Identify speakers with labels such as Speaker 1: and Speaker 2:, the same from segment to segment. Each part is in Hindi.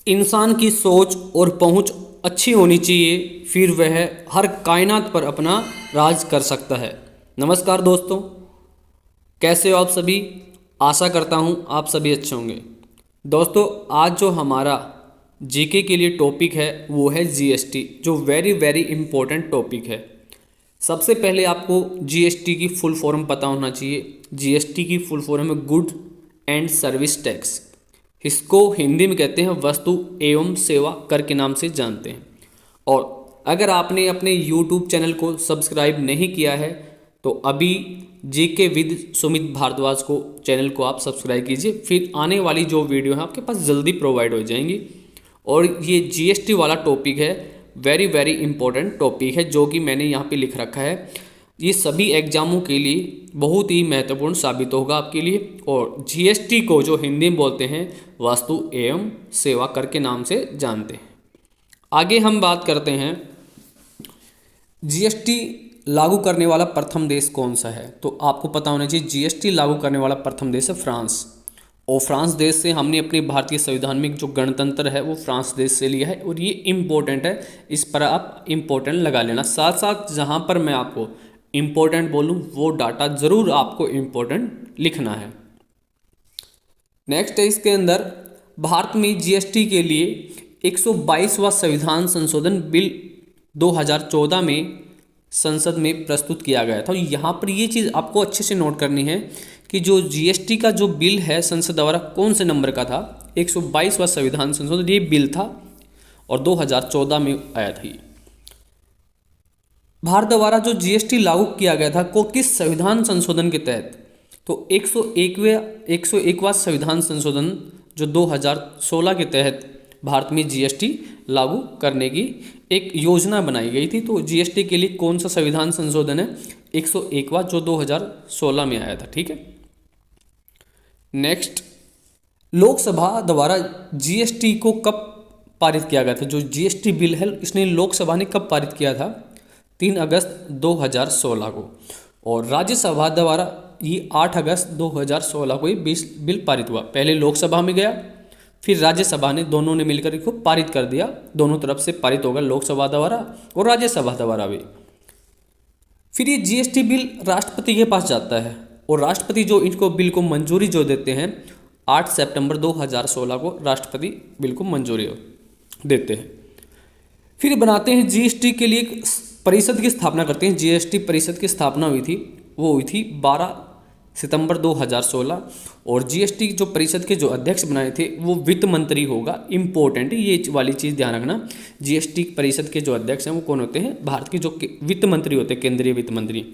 Speaker 1: इंसान की सोच और पहुंच अच्छी होनी चाहिए, फिर वह हर कायनात पर अपना राज कर सकता है। नमस्कार दोस्तों, कैसे हो आप सभी। आशा करता हूं आप सभी अच्छे होंगे। दोस्तों, आज जो हमारा जीके के लिए टॉपिक है वो है जीएसटी, जो वेरी वेरी इम्पोर्टेंट टॉपिक है। सबसे पहले आपको जीएसटी की फुल फॉर्म पता होना चाहिए। जीएसटी की फुल फॉर्म है गुड एंड सर्विस टैक्स। इसको हिंदी में कहते हैं वस्तु एवं सेवा कर के नाम से जानते हैं। और अगर आपने अपने यूट्यूब चैनल को सब्सक्राइब नहीं किया है तो अभी जीके विद सुमित भारद्वाज को चैनल को आप सब्सक्राइब कीजिए, फिर आने वाली जो वीडियो है आपके पास जल्दी प्रोवाइड हो जाएंगी। और ये जीएसटी वाला टॉपिक है, वेरी वेरी इंपॉर्टेंट टॉपिक है, जो कि मैंने यहाँ पे लिख रखा है। ये सभी एग्जामों के लिए बहुत ही महत्वपूर्ण साबित होगा आपके लिए। और जीएसटी को जो हिंदी में बोलते हैं वस्तु एवं सेवा कर के नाम से जानते हैं। आगे हम बात करते हैं जीएसटी लागू करने वाला प्रथम देश कौन सा है। तो आपको पता होना चाहिए जीएसटी लागू करने वाला प्रथम देश है फ्रांस। और फ्रांस देश से हमने अपने भारतीय संविधान में जो गणतंत्र है वो फ्रांस देश से लिया है। और ये इम्पोर्टेंट है, इस पर आप इम्पोर्टेंट लगा लेना। साथ साथ जहाँ पर मैं आपको इम्पोर्टेंट बोलूँ वो डाटा ज़रूर आपको इम्पोर्टेंट लिखना है। नेक्स्ट है इसके अंदर भारत में जीएसटी के लिए 122वां संविधान संशोधन बिल 2014 में संसद में प्रस्तुत किया गया था। यहाँ पर ये चीज़ आपको अच्छे से नोट करनी है कि जो जीएसटी का जो बिल है संसद द्वारा कौन से नंबर का था। 122वां संविधान संशोधन ये बिल था और 2014 में आया था। भारत द्वारा जो जीएसटी लागू किया गया था को किस संविधान संशोधन के तहत। तो 101वां संविधान संशोधन जो 2016 के तहत भारत में जीएसटी लागू करने की एक योजना बनाई गई थी। तो जीएसटी के लिए कौन सा संविधान संशोधन है, 101वां जो 2016 में आया था। ठीक है। नेक्स्ट, लोकसभा द्वारा जीएसटी को कब पारित किया गया था। जो जीएसटी बिल है इसने लोकसभा ने कब पारित किया था, 3 अगस्त 2016 को। और राज्यसभा द्वारा ये 8 अगस्त 2016 को ये बिल पारित हुआ। पहले लोकसभा में गया, फिर राज्यसभा ने, दोनों ने मिलकर इसको पारित कर दिया। दोनों तरफ से पारित होगा, लोकसभा द्वारा और राज्यसभा द्वारा भी। फिर ये जीएसटी बिल राष्ट्रपति के पास जाता है और राष्ट्रपति जो इनको बिल को मंजूरी जो देते हैं 8 सितंबर 2016 को राष्ट्रपति बिल को मंजूरी देते हैं। फिर बनाते हैं जीएसटी के लिए एक परिषद की स्थापना करते हैं। जीएसटी परिषद की स्थापना हुई थी, वो हुई थी 12 सितंबर 2016। और जीएसटी जो परिषद के जो अध्यक्ष बनाए थे वो वित्त मंत्री होगा। इम्पोर्टेंट ये वाली चीज़ ध्यान रखना, जीएसटी परिषद के जो अध्यक्ष हैं वो कौन होते हैं, भारत के जो वित्त मंत्री होते हैं, केंद्रीय वित्त मंत्री।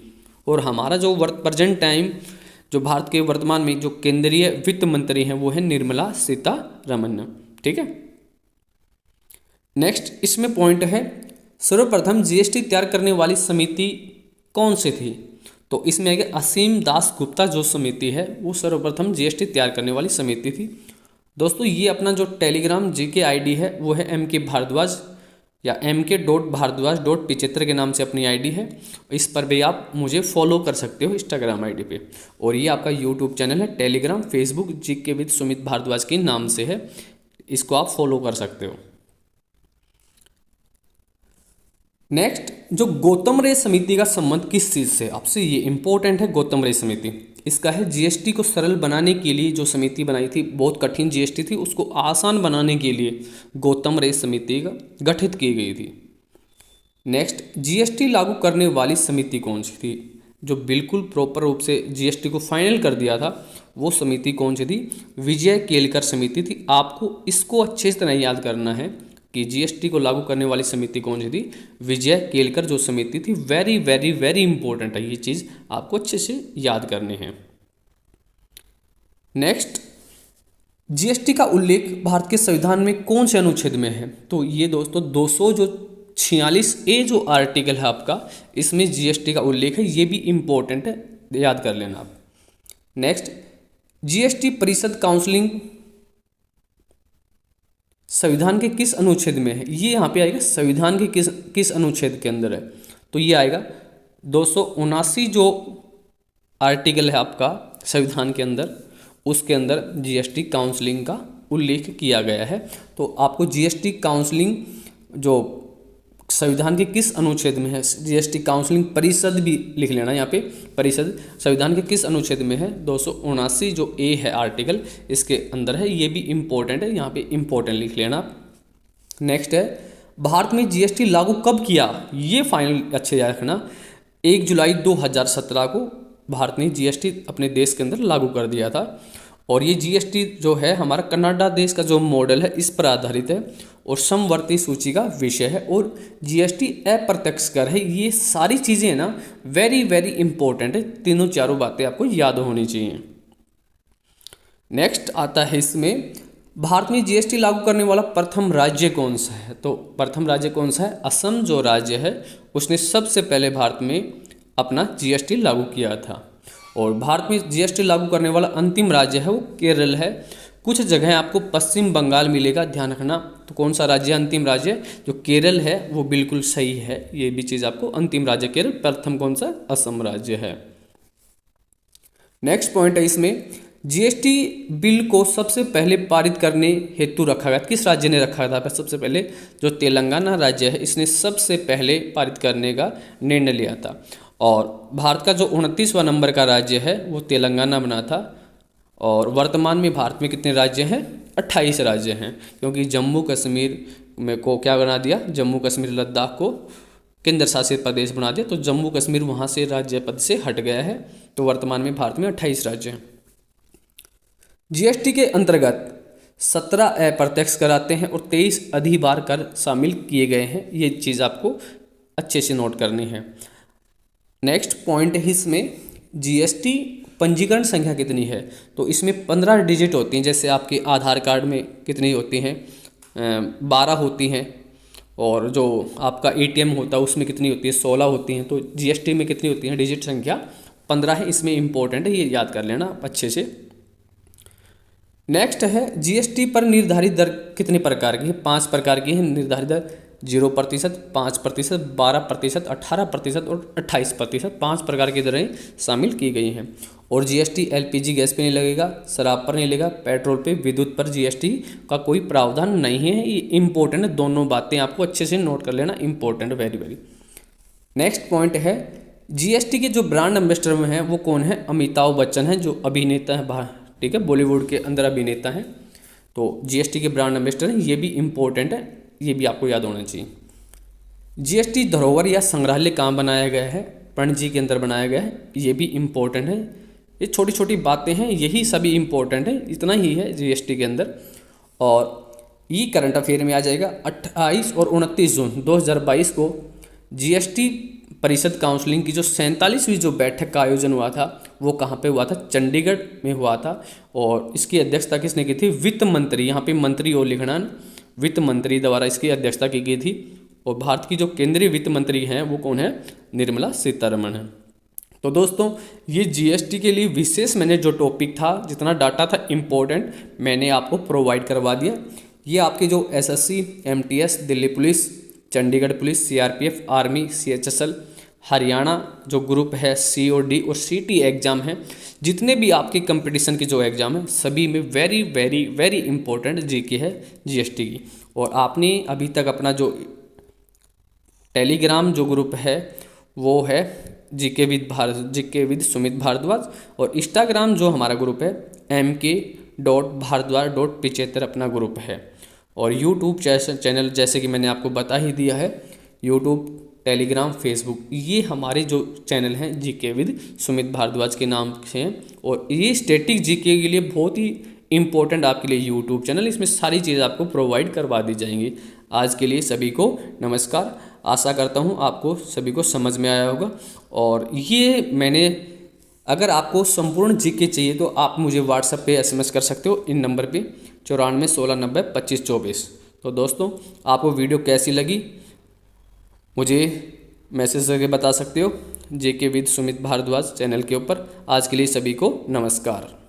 Speaker 1: और हमारा जो प्रेजेंट टाइम जो भारत के वर्तमान में जो केंद्रीय वित्त मंत्री हैं वो है निर्मला सीतारमण। ठीक है। नेक्स्ट इसमें पॉइंट है, सर्वप्रथम जीएसटी तैयार करने वाली समिति कौन सी थी। तो इसमें आगे असीम दास गुप्ता जो समिति है वो सर्वप्रथम जीएसटी तैयार करने वाली समिति थी। दोस्तों, ये अपना जो टेलीग्राम जीके आईडी है वो है MK भारद्वाज या mk.bhardwaj.75 के नाम से अपनी आईडी है। इस पर भी आप मुझे फॉलो कर सकते हो इंस्टाग्राम आईडी पे। और ये आपका यूट्यूब चैनल है, Telegram, Facebook GK with Sumit Bharadwaj के नाम से है, इसको आप फॉलो कर सकते हो। नेक्स्ट, जो गौतम रे समिति का संबंध किस चीज़ से, आपसे ये इंपॉर्टेंट है। गौतम रे समिति इसका है जीएसटी को सरल बनाने के लिए जो समिति बनाई थी, बहुत कठिन जीएसटी थी, उसको आसान बनाने के लिए गौतम रे समिति का गठित की गई थी। नेक्स्ट, जीएसटी लागू करने वाली समिति कौन सी थी, जो बिल्कुल प्रॉपर रूप से जीएसटी को फाइनल कर दिया था, वो समिति कौन सी थी, विजय केलकर समिति थी। आपको इसको अच्छे से तरह याद करना है कि जीएसटी को लागू करने वाली समिति कौन सी थी, विजय केलकर जो समिति थी। वेरी वेरी वेरी इंपॉर्टेंट है, ये चीज़ आपको अच्छे से याद करनी है। नेक्स्ट, जीएसटी का उल्लेख भारत के संविधान में कौन से अनुच्छेद में है। तो ये दोस्तों 246A जो आर्टिकल है आपका, इसमें जीएसटी का उल्लेख है, ये भी इंपॉर्टेंट है, याद कर लेना आप। नेक्स्ट, जीएसटी परिषद काउंसिलिंग संविधान के किस अनुच्छेद में है, ये यहाँ पे आएगा संविधान के किस अनुच्छेद के अंदर है। तो ये आएगा 279 जो आर्टिकल है आपका संविधान के अंदर, उसके अंदर जीएसटी काउंसलिंग का उल्लेख किया गया है। तो आपको जीएसटी काउंसलिंग जो संविधान के किस अनुच्छेद में है, जीएसटी काउंसलिंग परिषद भी लिख लेना यहाँ पे, परिषद संविधान के किस अनुच्छेद में है, 279 जो ए है आर्टिकल, इसके अंदर है। ये भी इम्पोर्टेंट है, यहाँ पे इम्पोर्टेंट लिख लेना। नेक्स्ट है, भारत में जीएसटी लागू कब किया, ये फाइनल अच्छे याद रखना। 1 जुलाई 2017 को भारत ने जीएसटी अपने देश के अंदर लागू कर दिया था। और ये जीएसटी जो है हमारा कनाडा देश का जो मॉडल है इस पर आधारित है और समवर्ती सूची का विषय है। और जीएसटी अप्रत्यक्ष कर है। ये सारी चीज़ें ना वेरी वेरी इंपॉर्टेंट है, तीनों चारों बातें आपको याद होनी चाहिए। नेक्स्ट आता है इसमें, भारत में जीएसटी लागू करने वाला प्रथम राज्य कौन सा है। तो प्रथम राज्य कौन सा है, असम जो राज्य है उसने सबसे पहले भारत में अपना जीएसटी लागू किया था। और भारत में जीएसटी लागू करने वाला अंतिम राज्य है वो केरल है। कुछ जगह आपको पश्चिम बंगाल मिलेगा, ध्यान रखना। तो कौन सा राज्य अंतिम राज्य, जो केरल है वो बिल्कुल सही है, ये भी चीज़ आपको, अंतिम राज्य केरल, प्रथम कौन सा, असम राज्य है। नेक्स्ट पॉइंट है इसमें, जीएसटी बिल को सबसे पहले पारित करने हेतु रखा गया, किस राज्य ने रखा था सबसे पहले, जो तेलंगाना राज्य है इसने सबसे पहले पारित करने का निर्णय लिया था। और भारत का जो 29वां नंबर का राज्य है वो तेलंगाना बना था। और वर्तमान में भारत में कितने राज्य हैं, 28 राज्य हैं, क्योंकि जम्मू कश्मीर में को क्या बना दिया, जम्मू कश्मीर लद्दाख को केंद्र शासित प्रदेश बना दिया। तो जम्मू कश्मीर वहाँ से राज्य पद से हट गया है। तो वर्तमान में भारत में 28 राज्य हैं। जीएसटी के अंतर्गत 17 अप्रत्यक्ष कर आते हैं और 23 अधिभार कर शामिल किए गए हैं। ये चीज़ आपको अच्छे से नोट करनी है। नेक्स्ट पॉइंट है इसमें, जीएसटी पंजीकरण संख्या कितनी है। तो इसमें 15 डिजिट होती हैं, जैसे आपके आधार कार्ड में कितनी होती हैं, 12 होती हैं। और जो आपका एटीएम होता है उसमें कितनी होती है, 16 होती हैं। तो जीएसटी में कितनी होती है, डिजिट संख्या 15 है। इसमें इंपॉर्टेंट है, ये याद कर लेना अच्छे से। नेक्स्ट है, जीएसटी पर निर्धारित दर कितने प्रकार की है, 5 प्रकार की है निर्धारित दर। 0%, 5%, 12%, 18% और 28%, 5 प्रकार की दरें शामिल की गई हैं। और जीएसटी एलपीजी गैस पे नहीं लगेगा, शराब पर नहीं लगेगा, पेट्रोल पे, विद्युत पर जीएसटी का कोई प्रावधान नहीं है। ये इंपॉर्टेंट है, दोनों बातें आपको अच्छे से नोट कर लेना, important, very very. Next point है, जीएसटी के जो ब्रांड एम्बेसडर में हैं वो कौन है, अमिताभ बच्चन हैं, जो अभिनेता हैं, ठीक है, बॉलीवुड के अंदर अभिनेता हैं। तो जीएसटी के ब्रांड एम्बेसडर हैं, ये भी इंपॉर्टेंट है, ये भी आपको याद होना चाहिए। जीएसटी धरोहर या संग्रहालय कहाँ बनाया गया है, पणजी के अंदर बनाया गया है, ये भी इम्पोर्टेंट है। ये छोटी छोटी बातें हैं, यही सभी इम्पोर्टेंट है, इतना ही है जीएसटी के अंदर। और ये करंट अफेयर में आ जाएगा। 28 और 29 जून 2022 को जीएसटी परिषद काउंसलिंग की जो 47वीं जो बैठक का आयोजन हुआ था वो कहाँ पे हुआ था, चंडीगढ़ में हुआ था। और इसकी अध्यक्षता किसने की थी, वित्त मंत्री, यहाँ पे मंत्री और लिखना, वित्त मंत्री द्वारा इसकी अध्यक्षता की गई थी। और भारत की जो केंद्रीय वित्त मंत्री हैं वो कौन है, निर्मला सीतारमण है। तो दोस्तों ये जीएसटी के लिए विशेष मैंने जो टॉपिक था, जितना डाटा था इम्पोर्टेंट, मैंने आपको प्रोवाइड करवा दिया। ये आपके जो SSC, MTS, Delhi police, Chandigarh police, CRPF, army, CHSL, Haryana जो ग्रुप है, सीओडी और सीटी एग्ज़ाम है, जितने भी आपके कंपटीशन के जो एग्ज़ाम है सभी में very very very important GK है जीएसटी की। और आपने अभी तक अपना जो टेलीग्राम जो ग्रुप है वो है जीके विद सुमित भारद्वाज, और इंस्टाग्राम जो हमारा ग्रुप है mk.bhardwaj.75 अपना ग्रुप है। और यूट्यूब चैनल जैसे कि मैंने आपको बता ही दिया है, यूट्यूब, टेलीग्राम, फेसबुक, ये हमारे जो चैनल हैं जीके विद सुमित भारद्वाज के नाम से हैं। और ये स्टैटिक जीके के लिए बहुत ही इम्पोर्टेंट आपके लिए यूट्यूब चैनल, इसमें सारी चीज़ें आपको प्रोवाइड करवा दी जाएंगी। आज के लिए सभी को नमस्कार। आशा करता हूँ आपको सभी को समझ में आया होगा। और ये मैंने, अगर आपको संपूर्ण जीके चाहिए तो आप मुझे व्हाट्सएप पे एसएमएस कर सकते हो इन नंबर पे 94 16 90 25 24। तो दोस्तों आपको वीडियो कैसी लगी मुझे मैसेज करके बता सकते हो, जेके विद सुमित भारद्वाज चैनल के ऊपर। आज के लिए सभी को नमस्कार।